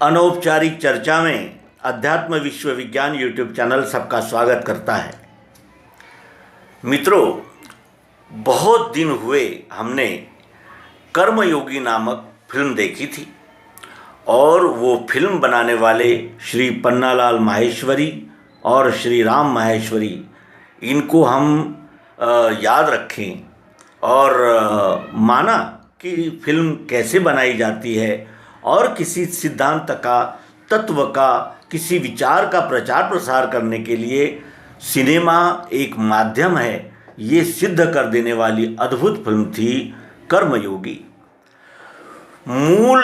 अनौपचारिक चर्चा में अध्यात्म विश्व विज्ञान यूट्यूब चैनल सबका स्वागत करता है। मित्रों, बहुत दिन हुए हमने कर्मयोगी नामक फिल्म देखी थी और वो फिल्म बनाने वाले श्री पन्नालाल माहेश्वरी और श्री राम माहेश्वरी, इनको हम याद रखें और माना कि फिल्म कैसे बनाई जाती है और किसी सिद्धांत का, तत्व का, किसी विचार का प्रचार प्रसार करने के लिए सिनेमा एक माध्यम है, ये सिद्ध कर देने वाली अद्भुत फिल्म थी कर्मयोगी। मूल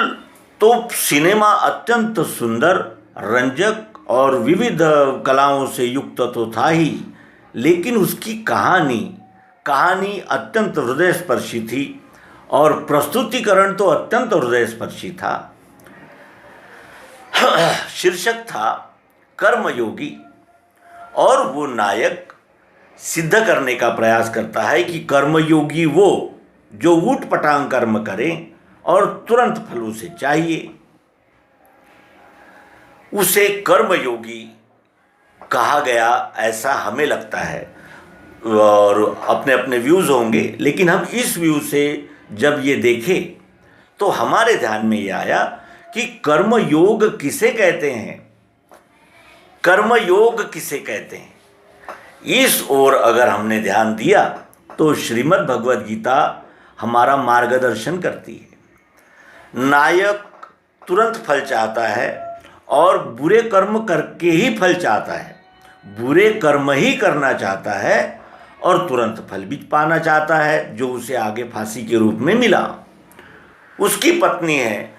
तो सिनेमा अत्यंत सुंदर, रंजक और विविध कलाओं से युक्त तो था ही, लेकिन उसकी कहानी अत्यंत हृदयस्पर्शी थी और प्रस्तुतिकरण तो अत्यंत हृदयस्पर्शी था। शीर्षक था कर्मयोगी और वो नायक सिद्ध करने का प्रयास करता है कि कर्मयोगी वो जो ऊट पटांग कर्म करे और तुरंत फल उसे चाहिए। उसे कर्मयोगी कहा गया ऐसा हमें लगता है और अपने अपने व्यूज़ होंगे, लेकिन हम इस व्यू से जब ये देखें तो हमारे ध्यान में ये आया कि कर्मयोग किसे कहते हैं, कर्मयोग किसे कहते हैं। इस ओर अगर हमने ध्यान दिया तो श्रीमद् भगवद गीता हमारा मार्गदर्शन करती है। नायक तुरंत फल चाहता है और बुरे कर्म करके ही फल चाहता है, बुरे कर्म ही करना चाहता है और तुरंत फल भी पाना चाहता है, जो उसे आगे फांसी के रूप में मिला। उसकी पत्नी है,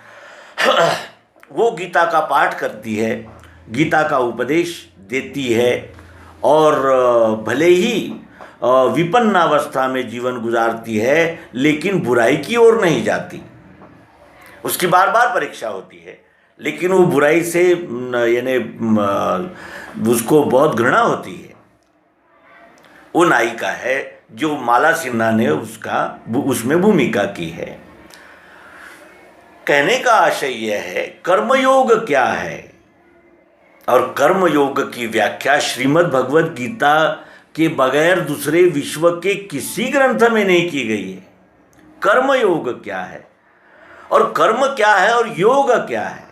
वो गीता का पाठ करती है, गीता का उपदेश देती है और भले ही विपन्नावस्था में जीवन गुजारती है, लेकिन बुराई की ओर नहीं जाती। उसकी बार बार परीक्षा होती है, लेकिन वो बुराई से यानी उसको बहुत घृणा होती है। वो नायिका है जो माला सिन्हा ने उसमें भूमिका की है। कहने का आशय यह है, कर्मयोग क्या है और कर्मयोग की व्याख्या श्रीमद् भगवद गीता के बगैर दूसरे विश्व के किसी ग्रंथ में नहीं की गई है। कर्मयोग क्या है और कर्म क्या है और योग क्या है,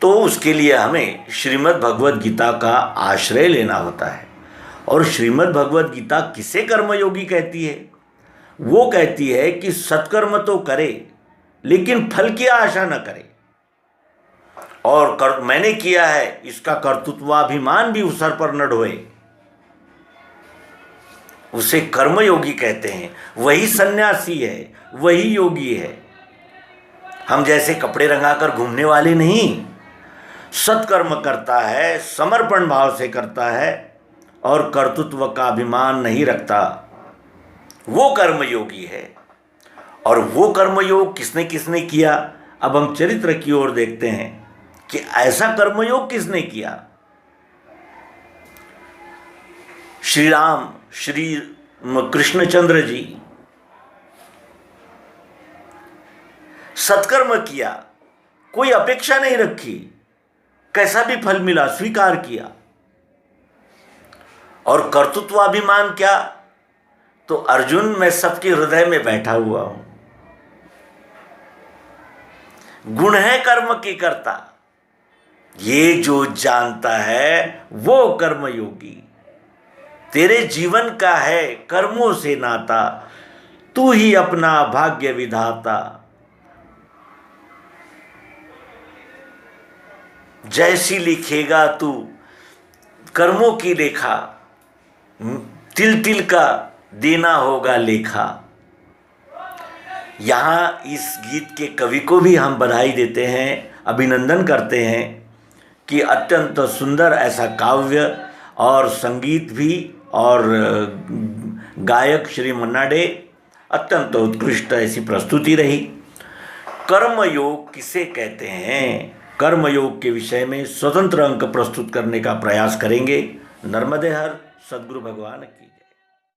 तो उसके लिए हमें श्रीमद् भगवद गीता का आश्रय लेना होता है। और श्रीमद् भगवद गीता किसे कर्मयोगी कहती है? वो कहती है कि सत्कर्म तो करे लेकिन फल की आशा न करे, और मैंने किया है इसका कर्तृत्वाभिमान भी उस सर पर न ढोए, उसे कर्मयोगी कहते हैं। वही सन्यासी है, वही योगी है। हम जैसे कपड़े रंगाकर घूमने वाले नहीं, सत्कर्म करता है, समर्पण भाव से करता है और कर्तृत्व का अभिमान नहीं रखता, वो कर्मयोगी है। और वो कर्मयोग किसने किसने किया, अब हम चरित्र की ओर देखते हैं कि ऐसा कर्मयोग किसने किया। श्री राम, श्री कृष्णचंद्र जी सत्कर्म किया, कोई अपेक्षा नहीं रखी, कैसा भी फल मिला स्वीकार किया। और कर्तृत्वाभिमान क्या, तो अर्जुन मैं सबके हृदय में बैठा हुआ हूं। गुण है कर्म की करता, ये जो जानता है वो कर्मयोगी। तेरे जीवन का है कर्मों से नाता, तू ही अपना भाग्य विधाता। जैसी लिखेगा तू कर्मों की लेखा, तिल तिल का देना होगा लेखा। यहाँ इस गीत के कवि को भी हम बधाई देते हैं, अभिनंदन करते हैं कि अत्यंत सुंदर ऐसा काव्य और संगीत भी, और गायक श्री मन्ना डे अत्यंत उत्कृष्ट ऐसी प्रस्तुति रही। कर्मयोग किसे कहते हैं, कर्मयोग के विषय में स्वतंत्र अंक प्रस्तुत करने का प्रयास करेंगे। नर्मदे हर सद्गुरु भगवान की।